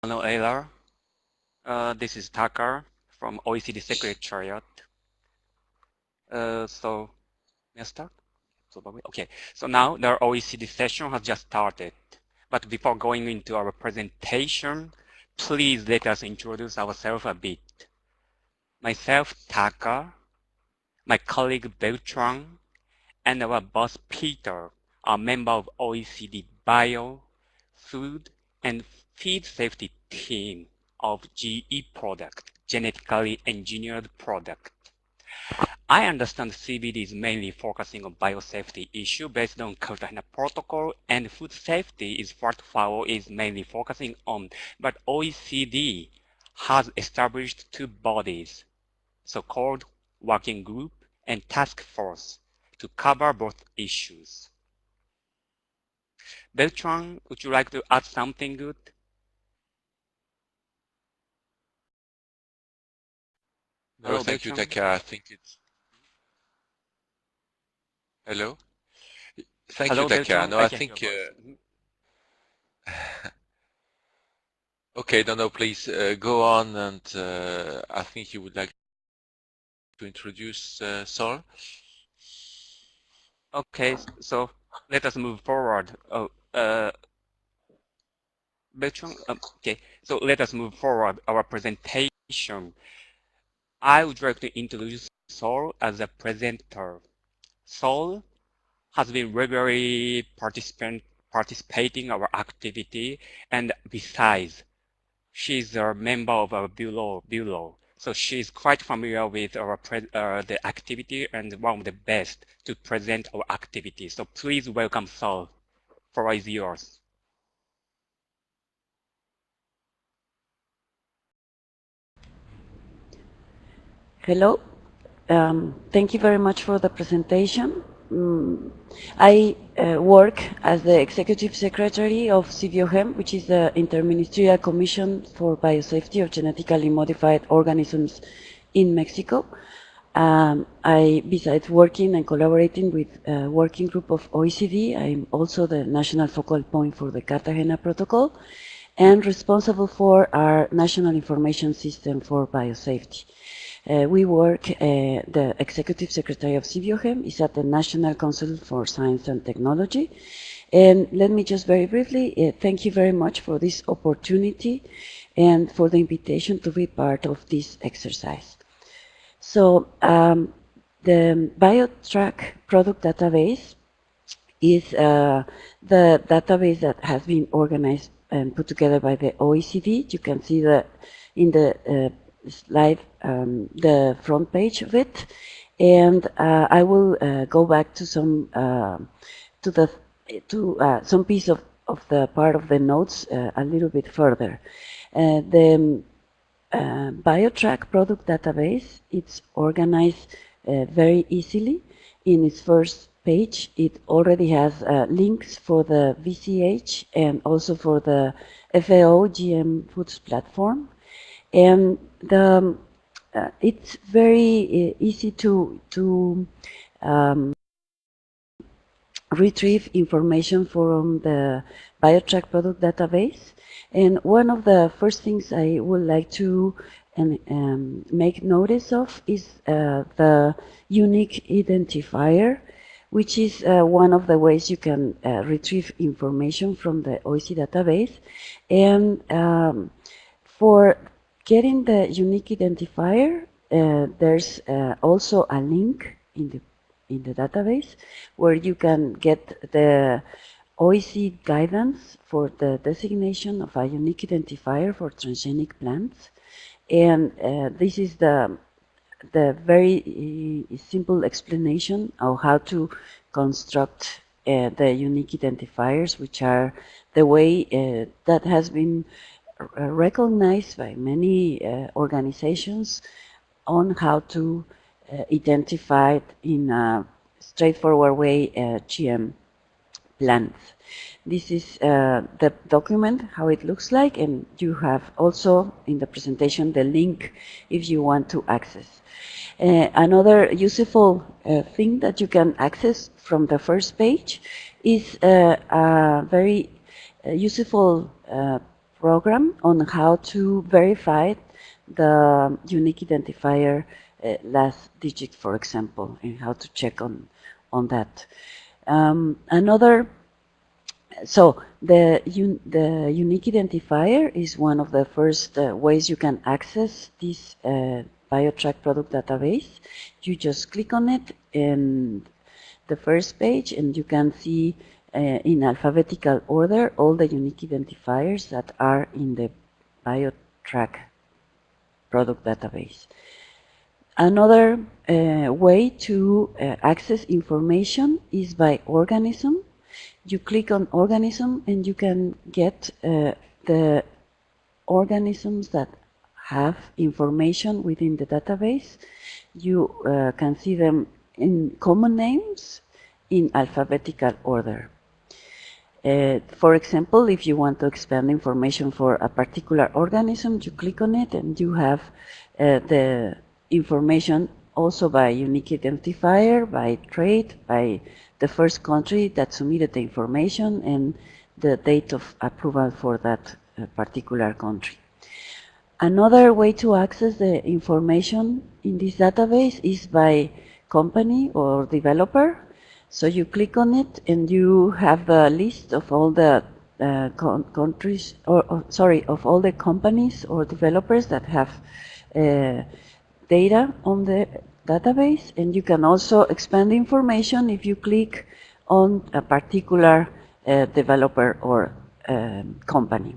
Hello, Ayla. This is Taka from OECD Secretariat. May I start? Okay, so now the OECD session has just started. But before going into our presentation, please let us introduce ourselves a bit. Myself, Taka, my colleague Beltran, and our boss Peter are members of OECD Bio, Food, and Feed Safety team of GE product, genetically engineered product. I understand CBD is mainly focusing on biosafety issue based on Cartagena protocol, and food safety is what FAO is mainly focusing on. But OECD has established two bodies, so-called working group and task force, to cover both issues. Beltran, would you like to add something good? No, Hello, thank you, Beltran. Taka. I think it's... Hello? Thank you, Hello, Taka. Beltran. No, I I can hear think... your voice. Okay, no, please go on, and I think you would like to introduce Sol. Okay, so let us move forward. Beltran, okay, so let us move forward our presentation. I would like to introduce Saul as a presenter. Saul has been regularly participating our activity, and besides, she's a member of our bureau. So she's quite familiar with our the activity and one of the best to present our activity. So please welcome Saul. Floor is yours. Hello. Thank you very much for the presentation. I work as the Executive Secretary of CBOHEM, which is the Interministerial Commission for Biosafety of Genetically Modified Organisms in Mexico. Besides working and collaborating with a working group of OECD, I'm also the national focal point for the Cartagena Protocol and responsible for our National Information System for Biosafety. The Executive Secretary of CBOHEM is at the National Council for Science and Technology. And let me just very briefly thank you very much for this opportunity and for the invitation to be part of this exercise. So the BioTrack product database is the database that has been organized and put together by the OECD. You can see that in the slide, the front page of it, and I will go back to some some piece of the part of the notes a little bit further. The BioTrack product database, it's organized very easily. In its first page, it already has links for the VCH and also for the FAO GM Foods platform. And it's very easy to retrieve information from the BioTrack product database. And one of the first things I would like to make notice of is the unique identifier, which is one of the ways you can retrieve information from the OECD database. And for getting the unique identifier, there's also a link in the database where you can get the OECD guidance for the designation of a unique identifier for transgenic plants. And this is the very simple explanation of how to construct the unique identifiers, which are the way that has been recognized by many organizations on how to identify in a straightforward way GM plants. This is the document, how it looks like, and you have also in the presentation the link if you want to access. Another useful thing that you can access from the first page is a very useful program on how to verify the unique identifier last digit, for example, and how to check on that. So the unique identifier is one of the first ways you can access this BioTrack product database. You just click on it in the first page, and you can see in alphabetical order all the unique identifiers that are in the BioTrack product database. Another way to access information is by organism. You click on organism and you can get the organisms that have information within the database. You can see them in common names in alphabetical order. For example, if you want to expand information for a particular organism, you click on it and you have the information also by unique identifier, by trait, by the first country that submitted the information, and the date of approval for that particular country. Another way to access the information in this database is by company or developer. So you click on it and you have a list of all the countries, of all the companies or developers that have data on the database, and you can also expand information if you click on a particular developer or company.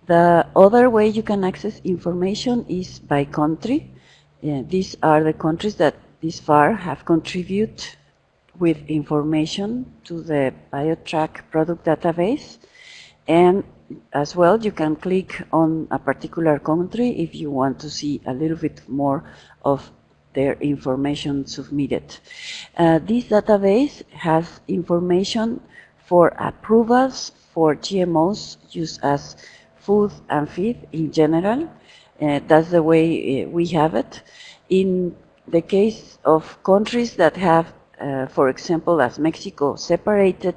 The other way you can access information is by country. These are the countries that this far have contributed with information to the BioTrack product database. And as well, you can click on a particular country if you want to see a little bit more of their information submitted. This database has information for approvals for GMOs used as food and feed in general. That's the way we have it. In the case of countries that have, for example, as Mexico, separated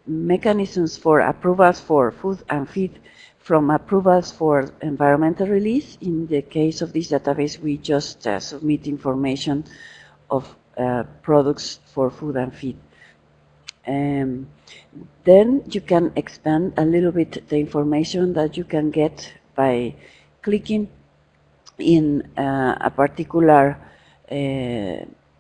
mechanisms for approvals for food and feed from approvals for environmental release. In the case of this database, we just submit information of products for food and feed. Then you can expand a little bit the information that you can get by clicking in a particular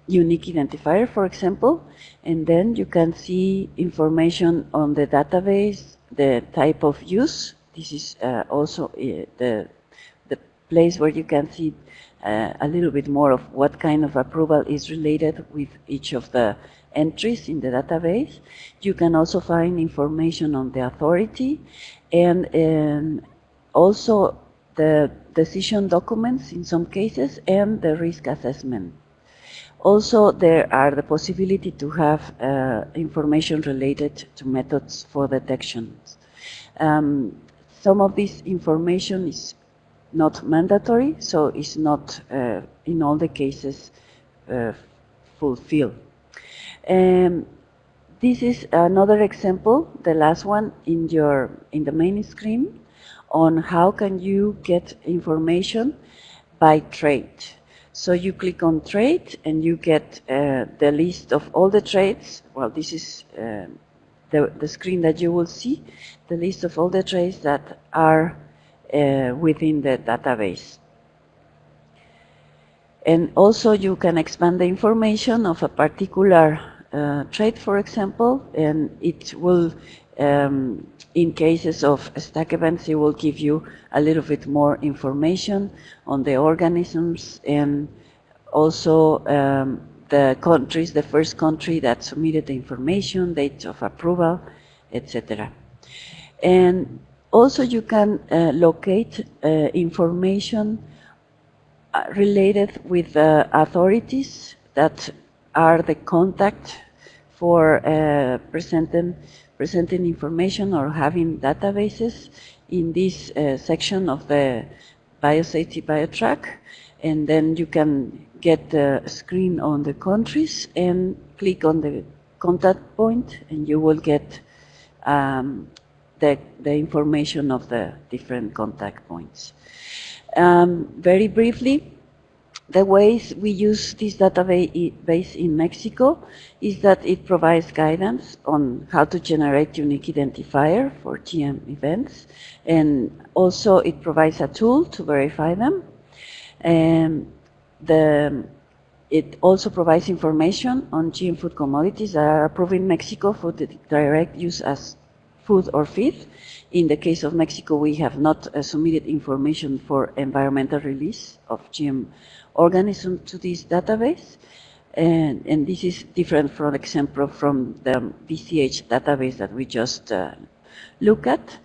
unique identifier, for example, and then you can see information on the database, the type of use. This is also the place where you can see a little bit more of what kind of approval is related with each of the entries in the database. You can also find information on the authority and also the decision documents in some cases and the risk assessment. Also, there are the possibility to have information related to methods for detection. Some of this information is not mandatory, so it's not in all the cases fulfilled. This is another example, the last one in the main screen, on how can you get information by trait. So you click on trait and you get the list of all the traits. Well, this is the screen that you will see, the list of all the traits that are within the database. And also you can expand the information of a particular trait, for example, and it will, in cases of stack events, it will give you a little bit more information on the organisms and also the countries, the first country that submitted the information, dates of approval, etc. And also you can locate information related with authorities that are the contact for presenting information or having databases in this section of the biosafety BioTrack, and then you can get the screen on the countries and click on the contact point, and you will get the information of the different contact points. Very briefly, the ways we use this database in Mexico is that it provides guidance on how to generate unique identifier for GM events, and also it provides a tool to verify them. And it also provides information on GM food commodities that are approved in Mexico for the direct use as food or feed. In the case of Mexico, we have not submitted information for environmental release of GM organisms to this database. And this is different, for example, from the BCH database that we just look at.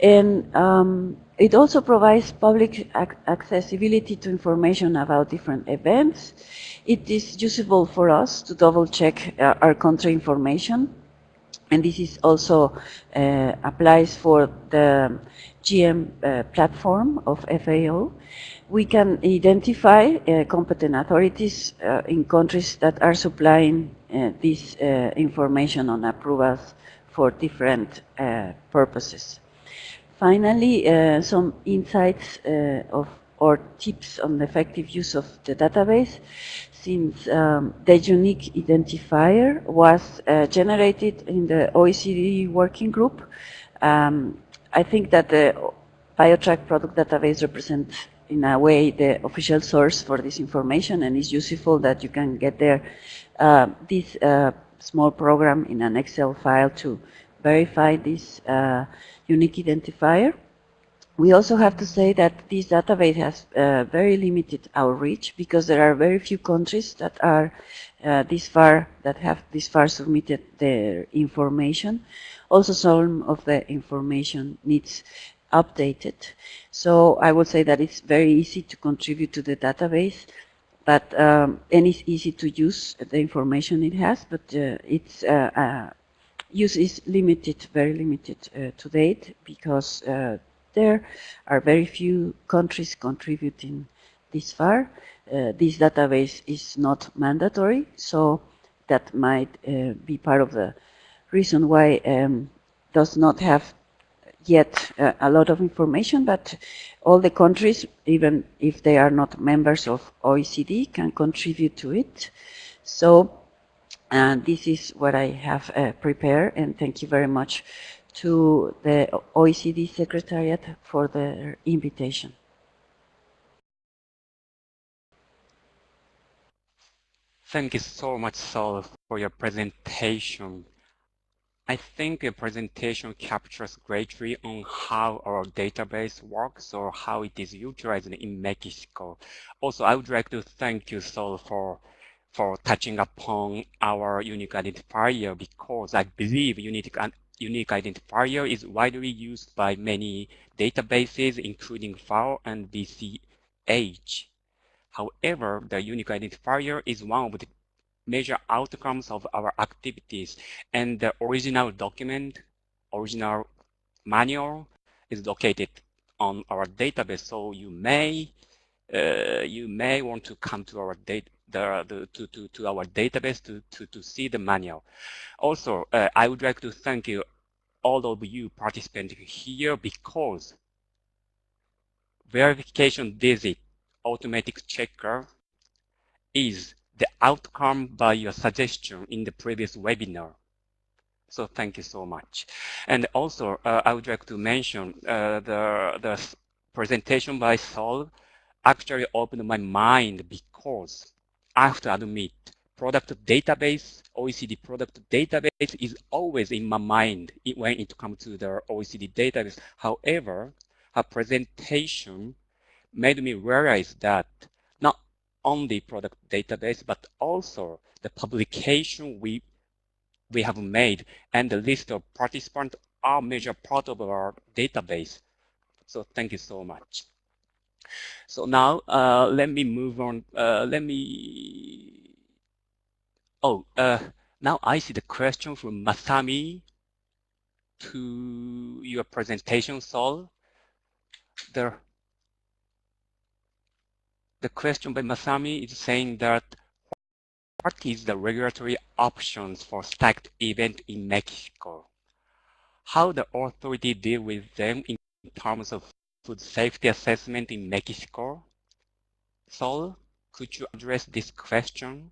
And it also provides public accessibility to information about different events. It is useful for us to double check our country information. And this is also applies for the GM platform of FAO. We can identify competent authorities in countries that are supplying this information on approvals for different purposes. Finally, some insights or tips on the effective use of the database. Since the unique identifier was generated in the OECD working group, I think that the BioTrack product database represents, in a way, the official source for this information, and it's useful that you can get there this small program in an Excel file to verify this unique identifier. We also have to say that this database has very limited outreach because there are very few countries that are have this far submitted their information. Also, some of the information needs updated. So I would say that it's very easy to contribute to the database, but and it's easy to use the information it has, but its use is limited, very limited to date, because there are very few countries contributing this far. This database is not mandatory, so that might be part of the reason why does not have yet a lot of information, but all the countries, even if they are not members of OECD, can contribute to it. So this is what I have prepared, and thank you very much to the OECD Secretariat for their invitation. Thank you so much, Sol, for your presentation. I think your presentation captures greatly on how our database works or how it is utilized in Mexico. Also, I would like to thank you, Sol, for touching upon our unique identifier, because I believe unique identifier is widely used by many databases, including FAO and BCH. However, the unique identifier is one of the major outcomes of our activities, and the original document, original manual is located on our database. So you may want to come to our to our database to see the manual. Also, I would like to thank you, all of you participating here, because verification visit automatic checker is the outcome by your suggestion in the previous webinar. So thank you so much. And also, I would like to mention the presentation by Sol actually opened my mind, because I have to admit, product database, OECD product database is always in my mind when it comes to the OECD database. However, her presentation made me realize that not only product database, but also the publication we have made and the list of participants are major part of our database. So thank you so much. So now let me move on. Now I see the question from Masami to your presentation, Sol. The question by Masami is saying that what is the regulatory options for stacked event in Mexico? how the authority deal with them in terms of food safety assessment in Mexico? Sol, could you address this question?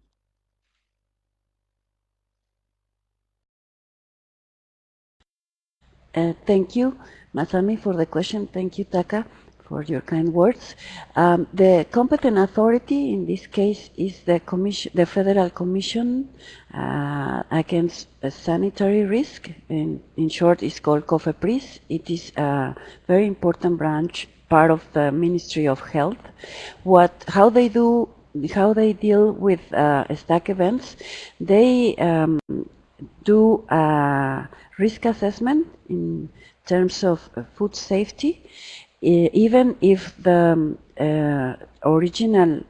Thank you, Masami, for the question. Thank you, Taka, for your kind words. The competent authority in this case is the commission, the Federal Commission against Sanitary Risk. In short, it's called COFEPRIS. It is a very important branch, part of the Ministry of Health. How they deal with stack events, they do a risk assessment in terms of food safety, even if the original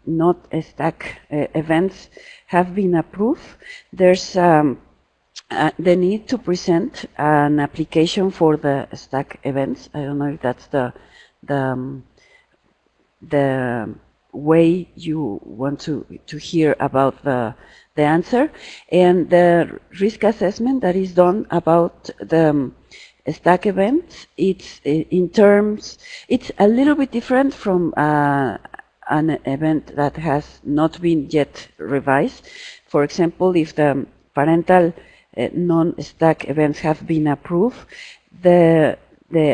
not stack events have been approved. There's the need to present an application for the stack events. I don't know if that's the the way you want to hear about the answer, and the risk assessment that is done about the stack events. It's in terms, it's a little bit different from an event that has not been yet revised. For example, if the parental non-stack events have been approved, the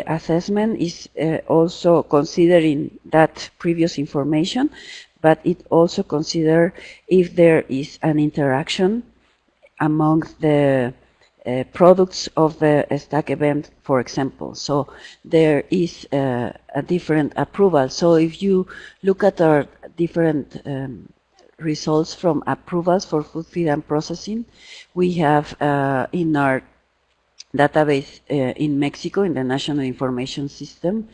assessment is also considering that previous information, but it also considers if there is an interaction among the products of the stack event, for example. So there is a different approval. So if you look at our different results from approvals for food, feed, and processing, we have in our database in Mexico, in the National Information System,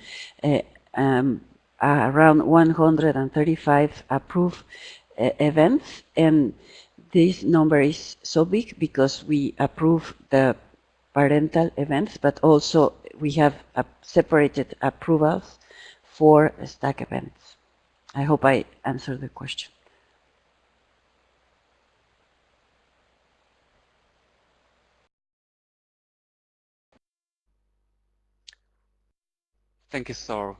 around 135 approved events, and this number is so big because we approve the parental events, but also we have separated approvals for stack events. I hope I answered the question. Thank you, Sol.